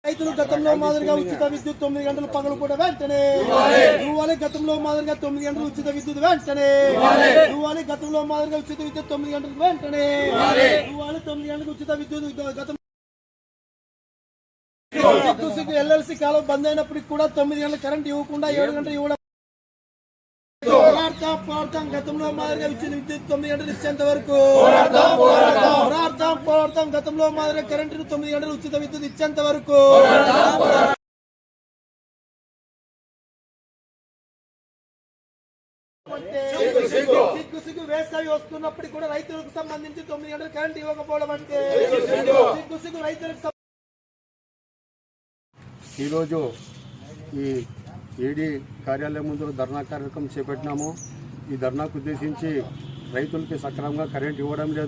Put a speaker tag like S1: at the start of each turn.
S1: రైతులు గతంలో మాదిరిగా ఉచిత విద్యుత్ 9 గంటలు పగలు కూడా వెంటనే ఇవ్వాలి. గతంలో మాదిరిగా 9 గంటలు ఉచిత విద్యుత్ వెంటనే ఇవ్వాలి. గతంలో మాదిరిగా ఉచిత విద్యుత్ 9 గంటలకు వెంటనే ఇవ్వాలి. 9 గంటలకు ఉచిత విద్యుత్ గతం ఎల్ఎల్సి కాలం బంద్ అయినప్పటికి కూడా 9 గంటల కరెంట్ ఇవ్వకుండా 7 గంటలు ఇవ్వడం పోరాడతాం. గతంలో మాదిరిగా ఇచ్చిన విద్యుత్ 9 గంటలు ఇచ్చేంత వరకు పోరాడతాం. గతంలో మాదిరిగా కరెంటు 9 గంటలు ఉచిత విద్యుత్ ఇచ్చేంత వరకు సిగ్గు వేసవి వస్తున్నప్పటికీ కూడా రైతులకు సంబంధించి 9 గంటలు కరెంట్ ఇవ్వకపోవడం అంటే సిగ్గు రైతులకు.
S2: ఈరోజు ఈ ఏడీ కార్యాలయం ముందు ధర్నా కార్యక్రమం చేపట్టినాము. ఈ ధర్నాకు ఉద్దేశించి రైతులకి సక్రమంగా కరెంట్ ఇవ్వడం లేదు.